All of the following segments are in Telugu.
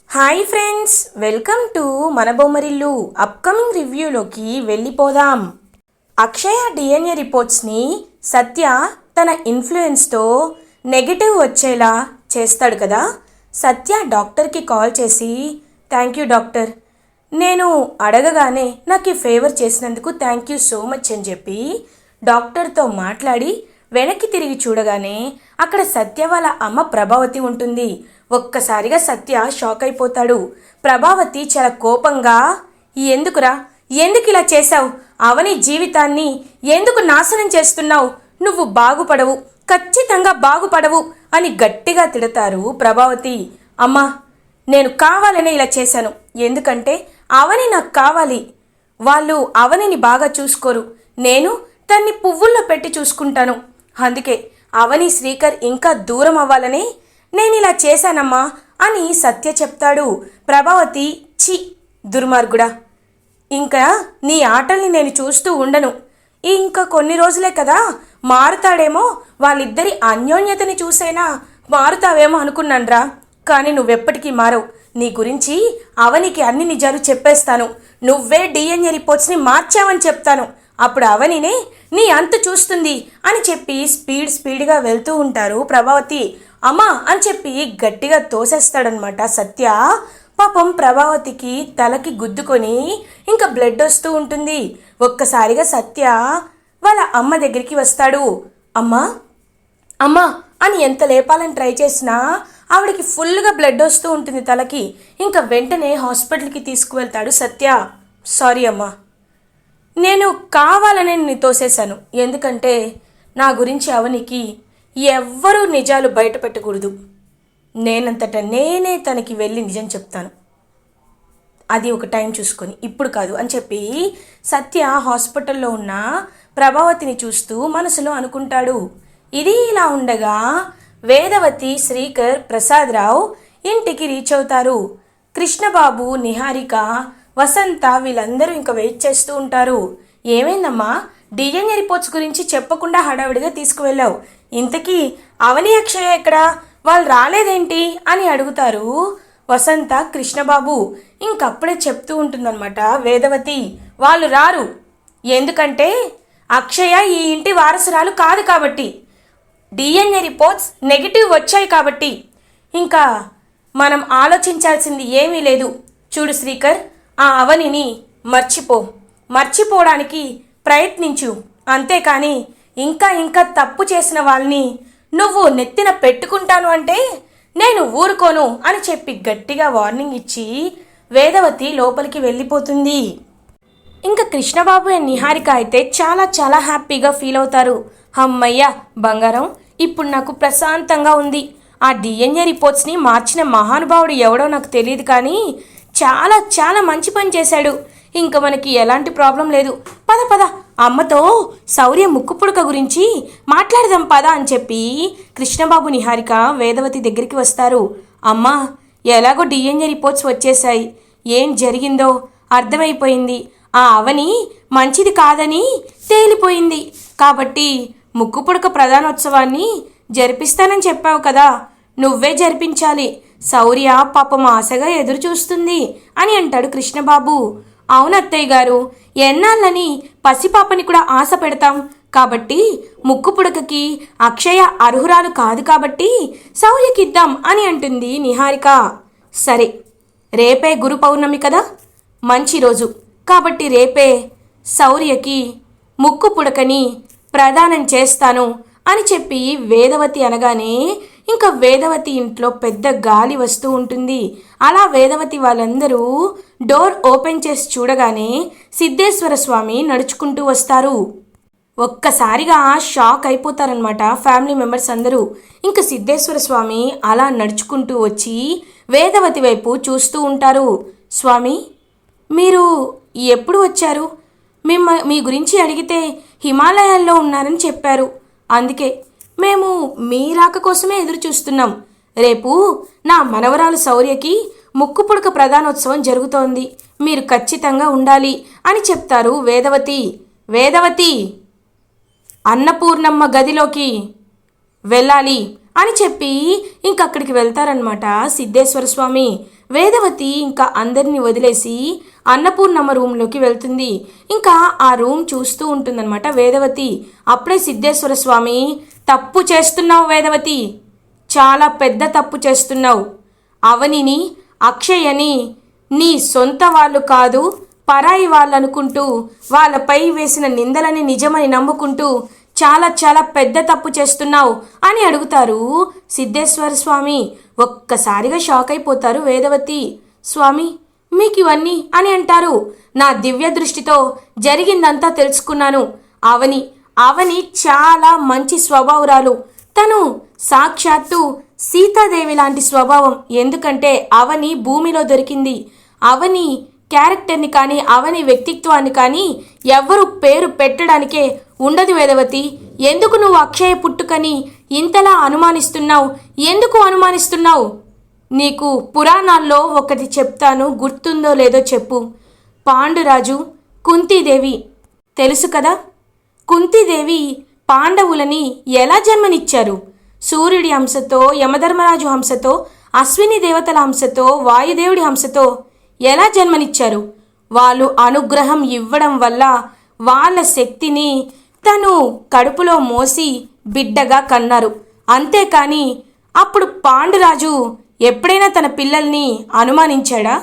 హాయ్ ఫ్రెండ్స్, వెల్కమ్ టు మన బొమ్మరిల్లు. అప్కమింగ్ రివ్యూలోకి వెళ్ళిపోదాం. అక్షయ డిఎన్ఏ రిపోర్ట్స్ని సత్య తన ఇన్ఫ్లుయెన్స్తో నెగిటివ్ వచ్చేలా చేస్తాడు కదా. సత్య డాక్టర్కి కాల్ చేసి, థ్యాంక్ యూ డాక్టర్, నేను అడగగానే నాకు ఈ ఫేవర్ చేసినందుకు థ్యాంక్ యూ సో మచ్ అని చెప్పి డాక్టర్తో మాట్లాడి వెనక్కి తిరిగి చూడగానే అక్కడ సత్య వాళ్ళ అమ్మ ప్రభావతి ఉంటుంది. ఒక్కసారిగా సత్య షాక్ అయిపోతాడు. ప్రభావతి చాలా కోపంగా, ఎందుకు ఇలా చేశావు? అవని జీవితాన్ని ఎందుకు నాశనం చేస్తున్నావు? నువ్వు బాగుపడవు, ఖచ్చితంగా బాగుపడవు అని గట్టిగా తిడతారు ప్రభావతి. అమ్మా, నేను కావాలనే ఇలా చేశాను. ఎందుకంటే అవని నాకు కావాలి. వాళ్ళు అవనిని బాగా చూసుకోరు, నేను తన్ని పువ్వుల్లో పెట్టి చూసుకుంటాను. అందుకే అవని శ్రీకర్ ఇంకా దూరం అవ్వాలని నేను ఇలా చేశానమ్మా అని సత్య చెప్తాడు. ప్రభావతి, చి దుర్మార్గుడా, ఇంకా నీ ఆటల్ని నేను చూస్తూ ఉండను. ఇంకా కొన్ని రోజులే కదా, మారుతాడేమో, వాళ్ళిద్దరి అన్యోన్యతని చూసైనా మారుతావేమో అనుకున్నాన్రా. కానీ నువ్వెప్పటికీ మారవు. నీ గురించి అవనికి అన్ని నిజాలు చెప్పేస్తాను. నువ్వే డిఎన్ఏ రిపోర్ట్స్ని మార్చావని చెప్తాను. అప్పుడు అవనినే నీ అంతు చూస్తుంది అని చెప్పి స్పీడ్గా వెళ్తూ ఉంటారు ప్రభావతి. అమ్మా అని చెప్పి గట్టిగా తోసేస్తాడనమాట సత్య. పాపం ప్రభావతికి తలకి గుద్దుకొని ఇంకా బ్లడ్ వస్తూ ఉంటుంది. ఒక్కసారిగా సత్య వాళ్ళ అమ్మ దగ్గరికి వస్తాడు. అమ్మా అమ్మా అని ఎంత లేపాలని ట్రై చేసినా ఆవిడకి ఫుల్గా బ్లడ్ వస్తూ ఉంటుంది తలకి. ఇంకా వెంటనే హాస్పిటల్కి తీసుకువెళ్తాడు సత్య. సారీ అమ్మా, నేను కావాలనే నిన్ను తోసేశాను. ఎందుకంటే నా గురించి అవనికి ఎవ్వరూ నిజాలు బయట పెట్టకూడదు. నేనంతటా నేనే తనకి వెళ్ళి నిజం చెప్తాను, అది ఒక టైం చూసుకొని, ఇప్పుడు కాదు అని చెప్పి సత్య హాస్పిటల్లో ఉన్న ప్రభావతిని చూస్తూ మనసులో అనుకుంటాడు. ఇది ఇలా ఉండగా వేదవతి, శ్రీకర్, ప్రసాదరావు ఇంటికి రీచ్ అవుతారు. కృష్ణబాబు, నిహారిక, వసంత వీళ్ళందరూ ఇంకా వెయిట్ చేస్తూ ఉంటారు. ఏమైందమ్మా, డిఎన్ఏ రిపోర్ట్స్ గురించి చెప్పకుండా హడావిడిగా తీసుకువెళ్ళావు. ఇంతకీ అవని, అక్షయ ఎక్కడా? వాళ్ళు రాలేదేంటి అని అడుగుతారు వసంత. కృష్ణబాబు ఇంకప్పుడే చెప్తూ ఉంటుందన్నమాట వేదవతి, వాళ్ళు రారు. ఎందుకంటే అక్షయ ఈ ఇంటి వారసురాలు కాదు కాబట్టి, డిఎన్ఏ రిపోర్ట్స్ నెగిటివ్ వచ్చాయి కాబట్టి. ఇంకా మనం ఆలోచించాల్సింది ఏమీ లేదు. చూడు శ్రీకర్, ఆ అవనిని మర్చిపోవడానికి ప్రయత్నించు. అంతేకాని ఇంకా తప్పు చేసిన వాళ్ళని నువ్వు నెత్తిన పెట్టుకుంటాను అంటే నేను ఊరుకోను అని చెప్పి గట్టిగా వార్నింగ్ ఇచ్చి వేదవతి లోపలికి వెళ్ళిపోతుంది. ఇంకా కృష్ణబాబు అండ్ నిహారిక అయితే చాలా హ్యాపీగా ఫీల్ అవుతారు. అమ్మయ్య బంగారం, ఇప్పుడు నాకు ప్రశాంతంగా ఉంది. ఆ డిఎన్ఏ రిపోర్ట్స్ని మార్చిన మహానుభావుడు ఎవడో నాకు తెలియదు, కానీ చాలా మంచి పని చేశాడు. ఇంకా మనకి ఎలాంటి ప్రాబ్లం లేదు. పద అమ్మతో శౌర్య ముక్కు పుడక గురించి మాట్లాడదాం పద అని చెప్పి కృష్ణబాబు, నిహారిక వేదవతి దగ్గరికి వస్తారు. అమ్మా, ఎలాగో డిఎన్ఏ రిపోర్ట్స్ వచ్చేసాయి. ఏం జరిగిందో అర్థమైపోయింది. ఆ అవని మంచిది కాదని తేలిపోయింది. కాబట్టి ముక్కు పుడక ప్రధానోత్సవాన్ని జరిపిస్తానని చెప్పావు కదా, నువ్వే జరిపించాలి. శౌర్య పాపం ఆశగా ఎదురు చూస్తుంది అని అంటాడు కృష్ణబాబు. అవునత్తయ్య గారు, ఎన్నాళ్ళని పసిపాపని కూడా ఆశ పెడతాం. కాబట్టి ముక్కు పుడకకి అక్షయ అర్హురాలు కాదు కాబట్టి శౌర్యకిద్దాం అని అంటుంది నిహారిక. సరే, రేపే గురు పౌర్ణమి కదా, మంచి రోజు. కాబట్టి రేపే శౌర్యకి ముక్కు పుడకని ప్రదానం చేస్తాను అని చెప్పి వేదవతి అనగానే ఇంకా వేదవతి ఇంట్లో పెద్ద గాలి వస్తూ ఉంటుంది. అలా వేదవతి వాళ్ళందరూ డోర్ ఓపెన్ చేసి చూడగానే సిద్ధేశ్వర స్వామి నడుచుకుంటూ వస్తారు. ఒక్కసారిగా షాక్ అయిపోతారనమాట ఫ్యామిలీ మెంబర్స్ అందరూ. ఇంకా సిద్ధేశ్వర స్వామి అలా నడుచుకుంటూ వచ్చి వేదవతి వైపు చూస్తూ ఉంటారు. స్వామి, మీరు ఎప్పుడు వచ్చారు? మీ గురించి అడిగితే హిమాలయాల్లో ఉన్నారని చెప్పారు. అందుకే మేము మీ రాక కోసమే ఎదురు చూస్తున్నాం. రేపు నా మనవరాలు శౌర్యకి ముక్కు పుడక ప్రధానోత్సవం జరుగుతోంది, మీరు ఖచ్చితంగా ఉండాలి అని చెప్తారు వేదవతి అన్నపూర్ణమ్మ గదిలోకి వెళ్ళాలి అని చెప్పి ఇంకక్కడికి వెళ్తారనమాట సిద్ధేశ్వర స్వామి. వేదవతి ఇంకా అందరినీ వదిలేసి అన్నపూర్ణమ్మ రూమ్లోకి వెళ్తుంది. ఇంకా ఆ రూమ్ చూస్తూ ఉంటుందన్నమాట వేదవతి. అప్పుడే సిద్ధేశ్వర స్వామి, తప్పు చేస్తున్నావు వేదవతి, చాలా పెద్ద తప్పు చేస్తున్నావు. అవనిని, అక్షయని నీ సొంత వాళ్ళు కాదు, పరాయి వాళ్ళు అనుకుంటూ వాళ్ళపై వేసిన నిందలని నిజమని నమ్ముకుంటూ చాలా చాలా పెద్ద తప్పు చేస్తున్నావు అని అడుగుతారు సిద్ధేశ్వర స్వామి. ఒక్కసారిగా షాక్ అయిపోతారు వేదవతి. స్వామి, మీకు ఇవన్నీ అని అంటారు. నా దివ్య దృష్టితో జరిగిందంతా తెలుసుకున్నాను. అవని చాలా మంచి స్వభావరాలు. తను సాక్షాత్తు సీతాదేవి లాంటి స్వభావం. ఎందుకంటే అవని భూమిలో దొరికింది. అవని క్యారెక్టర్ని కానీ అవని వ్యక్తిత్వాన్ని కానీ ఎవ్వరు పేరు పెట్టడానికే ఉండదు వేదవతి. ఎందుకు నువ్వు అక్షయ పుట్టుకని ఇంతలా అనుమానిస్తున్నావు? ఎందుకు అనుమానిస్తున్నావు? నీకు పురాణాల్లో ఒకటి చెప్తాను, గుర్తుందో లేదో చెప్పు. పాండురాజు, కుంతీదేవి తెలుసు కదా? కుంతీదేవి పాండవులని ఎలా జన్మనిచ్చారు? సూర్యుడి హంసతో, యమధర్మరాజు హంసతో, అశ్విని దేవతల హంసతో, వాయుదేవుడి హంసతో ఎలా జన్మనిచ్చారు? వాళ్ళు అనుగ్రహం ఇవ్వడం వల్ల వాళ్ళ శక్తిని తను కడుపులో మోసి బిడ్డగా కన్నారు. అంతేకాని అప్పుడు పాండురాజు ఎప్పుడైనా తన పిల్లల్ని అనుమానించాడా?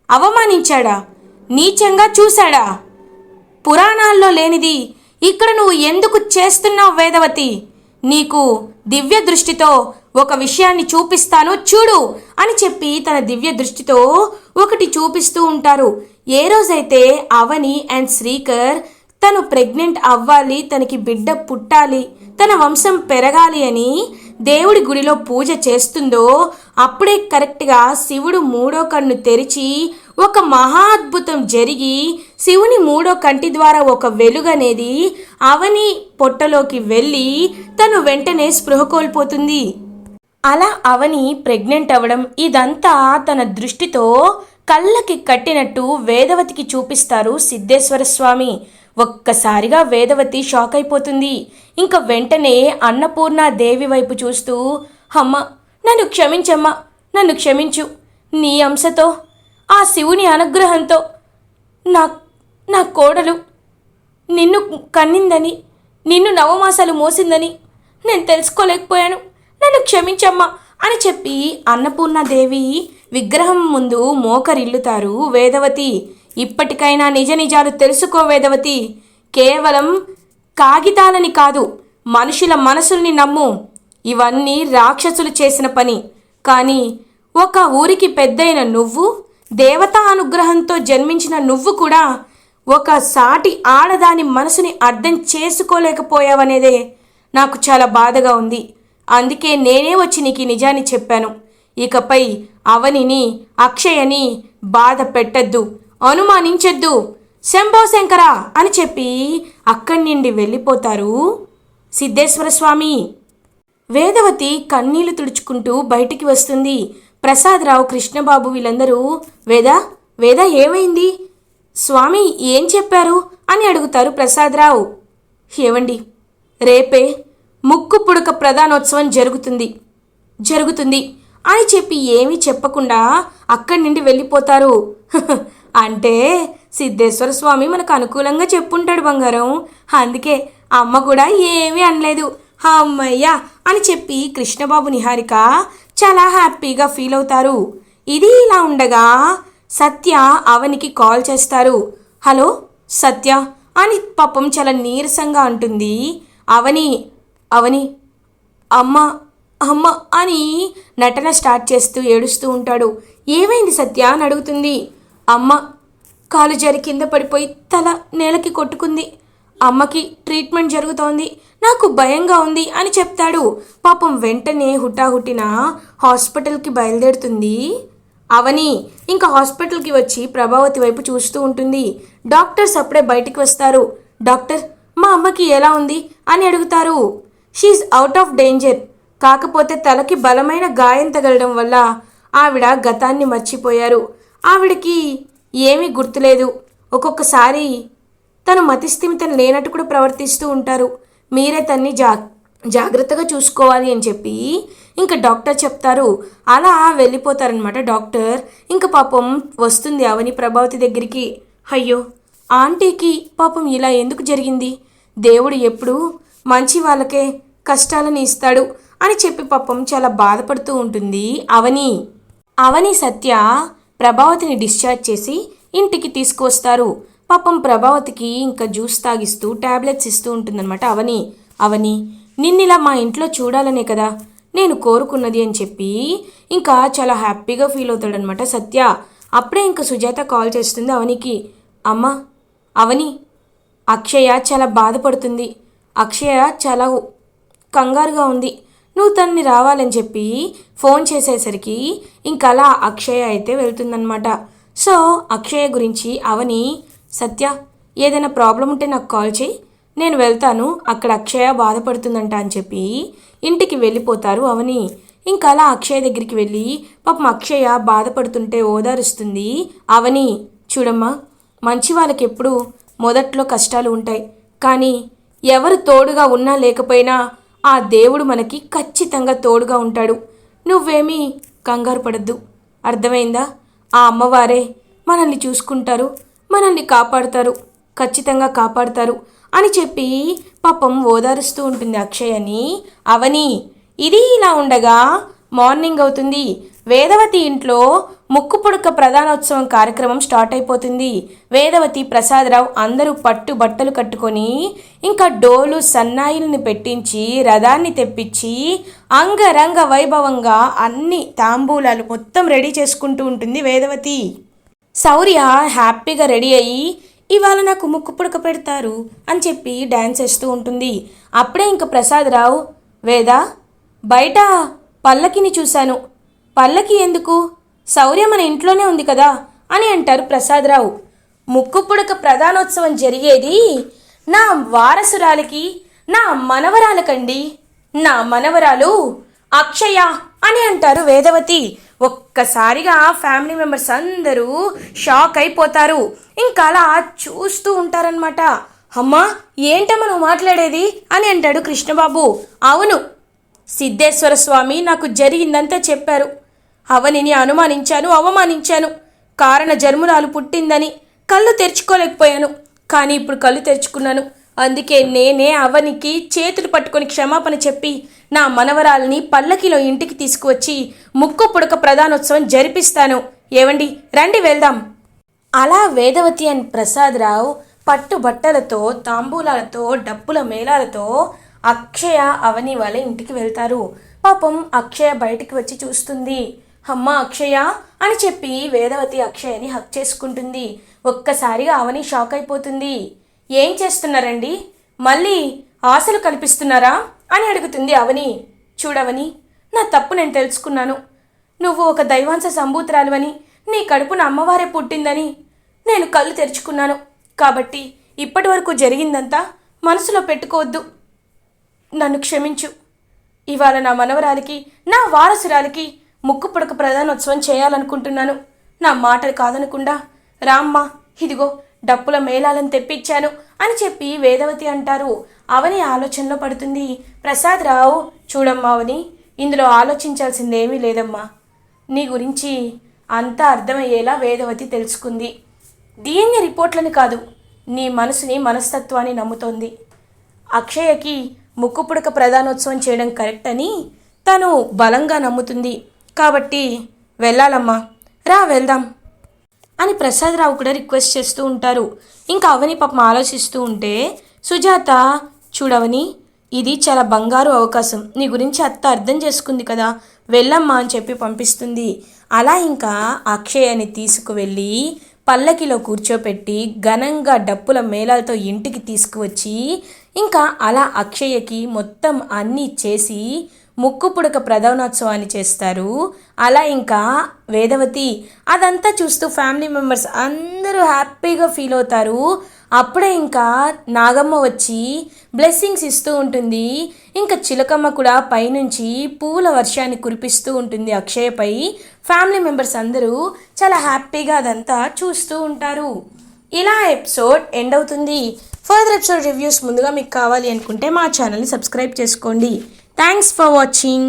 అవమానించాడా? నీచంగా చూశాడా? పురాణాల్లో లేనిది ఇక్కడ నువ్వు ఎందుకు చేస్తున్నావు వేదవతి? నీకు దివ్య దృష్టితో ఒక విషయాన్ని చూపిస్తాను, చూడు అని చెప్పి తన దివ్య దృష్టితో ఒకటి చూపిస్తూ ఉంటారు. ఏ రోజైతే అవని అండ్ శ్రీకర్ తను ప్రెగ్నెంట్ అవ్వాలి, తనకి బిడ్డ పుట్టాలి, తన వంశం పెరగాలి అని దేవుడి గుడిలో పూజ చేస్తుందో అప్పుడే కరెక్ట్గా శివుడు మూడో కన్ను తెరిచి ఒక మహా అద్భుతం జరిగి శివుని మూడో కంటి ద్వారా ఒక వెలుగనేది అవని పొట్టలోకి వెళ్ళి తను వెంటనే స్పృహ కోల్పోతుంది. అలా అవని ప్రెగ్నెంట్ అవ్వడం ఇదంతా తన దృష్టితో కళ్ళకి కట్టినట్టు వేదవతికి చూపిస్తారు సిద్ధేశ్వర స్వామి. ఒక్కసారిగా వేదవతి షాక్ అయిపోతుంది. ఇంకా వెంటనే అన్నపూర్ణ దేవి వైపు చూస్తూ, అమ్మ, నన్ను క్షమించమ్మా, నన్ను క్షమించు. నీ అంశతో, ఆ శివుని అనుగ్రహంతో నా కోడలు నిన్ను కన్నిందని, నిన్ను నవమాసాలు మోసిందని నేను తెలుసుకోలేకపోయాను, నన్ను క్షమించమ్మా అని చెప్పి అన్నపూర్ణాదేవి విగ్రహం ముందు మోకరిల్లుతారు వేదవతి. ఇప్పటికైనా నిజ నిజాలు తెలుసుకో వేదవతి. కేవలం కాగితాలని కాదు, మనుషుల మనసుల్ని నమ్ము. ఇవన్నీ రాక్షసులు చేసిన పని. కానీ ఒక ఊరికి పెద్దయిన నువ్వు, దేవతా అనుగ్రహంతో జన్మించిన నువ్వు కూడా ఒక సాటి ఆడదాని మనసుని అర్థం చేసుకోలేకపోయావనేదే నాకు చాలా బాధగా ఉంది. అందుకే నేనే వచ్చి నీకు నిజాన్ని చెప్పాను. ఇకపై అవనిని, అక్షయని బాధ పెట్టద్దు, అనుమానించద్దు, శంభో శంకర అని చెప్పి అక్కడి నుండి వెళ్ళిపోతారు సిద్ధేశ్వర స్వామి. వేదవతి కన్నీళ్లు తుడుచుకుంటూ బయటికి వస్తుంది. ప్రసాదరావు, కృష్ణబాబు వీళ్ళందరూ వేద ఏమైంది? స్వామి ఏం చెప్పారు అని అడుగుతారు ప్రసాదరావు. ఏవండి, రేపే ముక్కు పుడక ప్రధానోత్సవం జరుగుతుంది అని చెప్పి ఏమీ చెప్పకుండా అక్కడి నుండి వెళ్ళిపోతారు. అంటే సిద్ధేశ్వర స్వామి మనకు అనుకూలంగా చెప్పుంటాడు బంగారం. అందుకే అమ్మ కూడా ఏమీ అనలేదు. అమ్మయ్యా అని చెప్పి కృష్ణబాబు, నిహారిక చాలా హ్యాపీగా ఫీల్ అవుతారు. ఇది ఇలా ఉండగా సత్య అవనికి కాల్ చేస్తారు. హలో సత్య అని పాపం చాలా నీరసంగా అంటుంది. అవని అమ్మ అమ్మ అని నటన స్టార్ట్ చేస్తూ ఏడుస్తూ ఉంటాడు. ఏమైంది సత్య అని అడుగుతుంది. అమ్మ కాలు జారి కింద పడిపోయి తల నేలకి కొట్టుకుంది. అమ్మకి ట్రీట్మెంట్ జరుగుతోంది, నాకు భయంగా ఉంది అని చెప్తాడు. పాపం వెంటనే హుటాహుటిన హాస్పిటల్కి బయలుదేరుతుంది అవని. ఇంకా హాస్పిటల్కి వచ్చి ప్రభావతి వైపు చూస్తూ ఉంటుంది. డాక్టర్స్ అప్పుడే బయటికి వస్తారు. డాక్టర్, మా అమ్మకి ఎలా ఉంది అని అడుగుతారు. She out of danger. కాకపోతే తలకి బలమైన గాయం తగలడం వల్ల ఆవిడ గతాన్ని మర్చిపోయారు. ఆవిడకి ఏమీ గుర్తులేదు. ఒక్కొక్కసారి తను మతిస్థిమితం లేనట్టు కూడా ప్రవర్తిస్తూ ఉంటారు. మీరే తన్ని జాగ్రత్తగా చూసుకోవాలి అని చెప్పి ఇంకా డాక్టర్ చెప్తారు. అలా వెళ్ళిపోతారనమాట డాక్టర్. ఇంకా పాపం వస్తుంది అవని ప్రభావతి దగ్గరికి. అయ్యో ఆంటీకి పాపం ఇలా ఎందుకు జరిగింది, దేవుడు ఎప్పుడు మంచి వాళ్ళకే కష్టాలను ఇస్తాడు అని చెప్పి పాపం చాలా బాధపడుతూ ఉంటుంది అవని సత్య ప్రభావతిని డిశ్చార్జ్ చేసి ఇంటికి తీసుకువస్తారు. పాపం ప్రభావతికి ఇంకా జ్యూస్ తాగిస్తూ టాబ్లెట్స్ ఇస్తూ ఉంటుందన్నమాట అవని నిన్నిలా మా ఇంట్లో చూడాలనే కదా నేను కోరుకున్నది అని చెప్పి ఇంకా చాలా హ్యాపీగా ఫీల్ అవుతాడనమాట సత్య. అప్పుడే ఇంకా సుజాత కాల్ చేస్తుంది అవనికి. అమ్మ అవని, అక్షయ చాలా బాధపడుతుంది, అక్షయ చాలా కంగారుగా ఉంది, నువ్వు తనని రావాలని చెప్పి ఫోన్ చేసేసరికి ఇంకా అలా అక్షయ అయితే వెళ్తుందనమాట. సో అక్షయ గురించి అవని, సత్య ఏదైనా ప్రాబ్లం ఉంటే నాకు కాల్ చేయి, నేను వెళ్తాను, అక్కడ అక్షయ బాధపడుతుందంట అని చెప్పి ఇంటికి వెళ్ళిపోతారు అవని. ఇంకా అలా అక్షయ దగ్గరికి వెళ్ళి పాపం అక్షయ బాధపడుతుంటే ఓదారుస్తుంది అవని. చూడమ్మా, మంచి వాళ్ళకి ఎప్పుడు మొదట్లో కష్టాలు ఉంటాయి, కానీ ఎవరు తోడుగా ఉన్నా లేకపోయినా ఆ దేవుడు మనకి ఖచ్చితంగా తోడుగా ఉంటాడు. నువ్వేమీ కంగారు పడద్దు, అర్థమైందా? ఆ అమ్మవారే మనల్ని చూసుకుంటారు, మనల్ని కాపాడుతారు, ఖచ్చితంగా కాపాడుతారు అని చెప్పి పాపం ఓదారుస్తూ ఉంటుంది అక్షయని అవని. ఇది ఇలా ఉండగా మార్నింగ్ అవుతుంది. వేదవతి ఇంట్లో ముక్కు పుడక ప్రధానోత్సవం కార్యక్రమం స్టార్ట్ అయిపోతుంది. వేదవతి, ప్రసాదరావు అందరూ పట్టు బట్టలు కట్టుకొని ఇంకా డోలు సన్నాయిల్ని పెట్టించి రథాన్ని తెప్పించి అంగరంగ వైభవంగా అన్ని తాంబూలాలు మొత్తం రెడీ చేసుకుంటూ ఉంటుంది వేదవతి. శౌర్య హ్యాపీగా రెడీ అయ్యి ఇవాళ నాకు ముక్కు పుడక పెడతారు అని చెప్పి డ్యాన్స్ వేస్తూ ఉంటుంది. అప్పుడే ఇంకా ప్రసాదరావు, వేద బయట పల్లకిని చూశాను, పల్లకి ఎందుకు, శౌర్య మన ఇంట్లోనే ఉంది కదా అని అంటారు ప్రసాదరావు. ముక్కు పుడక ప్రధానోత్సవం జరిగేది నా వారసురాలికి, నా మనవరాలకండి, నా మనవరాలు అక్షయ అని అంటారు వేదవతి. ఒక్కసారిగా ఫ్యామిలీ మెంబర్స్ అందరూ షాక్ అయిపోతారు. ఇంకా అలా చూస్తూ ఉంటారనమాట. అమ్మా ఏంటమ్మా నువ్వు మాట్లాడేది అని అంటాడు కృష్ణబాబు. అవును, సిద్ధేశ్వర స్వామి నాకు జరిగిందంతా చెప్పారు. అవనిని అనుమానించాను, అవమానించాను, కారణ జన్మురాలు పుట్టిందని కళ్ళు తెరుచుకోలేకపోయాను, కానీ ఇప్పుడు కళ్ళు తెరుచుకున్నాను. అందుకే నేనే అవనికి చేతులు పట్టుకొని క్షమాపణ చెప్పి నా మనవరాల్ని పల్లకిలో ఇంటికి తీసుకువచ్చి ముక్కు పుడక ప్రధానోత్సవం జరిపిస్తాను. ఏవండి రండి వెళ్దాం. అలా వేదవతి అండ్ ప్రసాదరావు పట్టు బట్టలతో, తాంబూలాలతో, డప్పుల మేళాలతో అక్షయ అవని వాళ్ళ ఇంటికి వెళ్తారు. పాపం అక్షయ బయటికి వచ్చి చూస్తుంది. అమ్మ అక్షయ అని చెప్పి వేదవతి అక్షయని హక్ చేసుకుంటుంది. ఒక్కసారిగా అవని షాక్ అయిపోతుంది. ఏం చేస్తున్నారండి, మళ్ళీ ఆశలు కల్పిస్తున్నారా అని అడుగుతుంది అవని. చూడవని, నా తప్పు నేను తెలుసుకున్నాను. నువ్వు ఒక దైవాంశ సంభూతురాలువని, నీ కడుపున అమ్మవారే పుట్టిందని నేను కళ్ళు తెరుచుకున్నాను. కాబట్టి ఇప్పటి వరకు జరిగిందంతా మనసులో పెట్టుకోవద్దు, నన్ను క్షమించు. ఇవాళ నా మనవరాలికి, నా వారసురాలికి ముక్కు పుడక ప్రధానోత్సవం చేయాలనుకుంటున్నాను. నా మాటలు కాదనకుండా రామ్మ, ఇదిగో డప్పుల మేళాలను తెప్పించాను అని చెప్పి వేదవతి అంటారు. అవని ఆలోచనలో పడుతుంది. ప్రసాదరావు, చూడమ్మా అవని, ఇందులో ఆలోచించాల్సిందేమీ లేదమ్మా. నీ గురించి అంతా అర్థమయ్యేలా వేదవతి తెలుసుకుంది. DNA రిపోర్ట్లని కాదు, నీ మనసుని, మనస్తత్వాన్ని నమ్ముతోంది. అక్షయకి ముక్కు పుడక ప్రధానోత్సవం చేయడం కరెక్ట్ అని తను బలంగా నమ్ముతుంది. కాబట్టి వెళ్ళాలమ్మా, రా వెళ్దాం అని ప్రసాదరావు కూడా రిక్వెస్ట్ చేస్తూ ఉంటారు. ఇంకా అవని పాపం ఆలోచిస్తూ ఉంటే సుజాత, చూడవని, ఇది చాలా బంగారు అవకాశం, నీ గురించి అత్త అర్థం చేసుకుంది కదా, వెళ్ళమ్మా అని చెప్పి పంపిస్తుంది. అలా ఇంకా అక్షయని తీసుకువెళ్ళి పల్లకిలో కూర్చోపెట్టి ఘనంగా డప్పుల మేళాలతో ఇంటికి తీసుకువచ్చి ఇంకా అలా అక్షయకి మొత్తం అన్నీ చేసి ముక్కు పుడక ప్రధానోత్సవాన్ని చేస్తారు. అలా ఇంకా వేదవతి అదంతా చూస్తూ ఫ్యామిలీ మెంబర్స్ అందరూ హ్యాపీగా ఫీల్ అవుతారు. అప్పుడే ఇంకా నాగమ్మ వచ్చి బ్లెస్సింగ్స్ ఇస్తూ ఉంటుంది. ఇంకా చిలకమ్మ కూడా పైనుంచి పూల వర్షాన్ని కురిపిస్తూ ఉంటుంది అక్షయపై. ఫ్యామిలీ మెంబర్స్ అందరూ చాలా హ్యాపీగా అదంతా చూస్తూ ఉంటారు. ఇలా ఎపిసోడ్ ఎండ్ అవుతుంది. ఫర్దర్ ఎపిసోడ్ రివ్యూస్ ముందుగా మీకు కావాలి అనుకుంటే మా ఛానల్ని సబ్స్క్రైబ్ చేసుకోండి. Thanks for watching.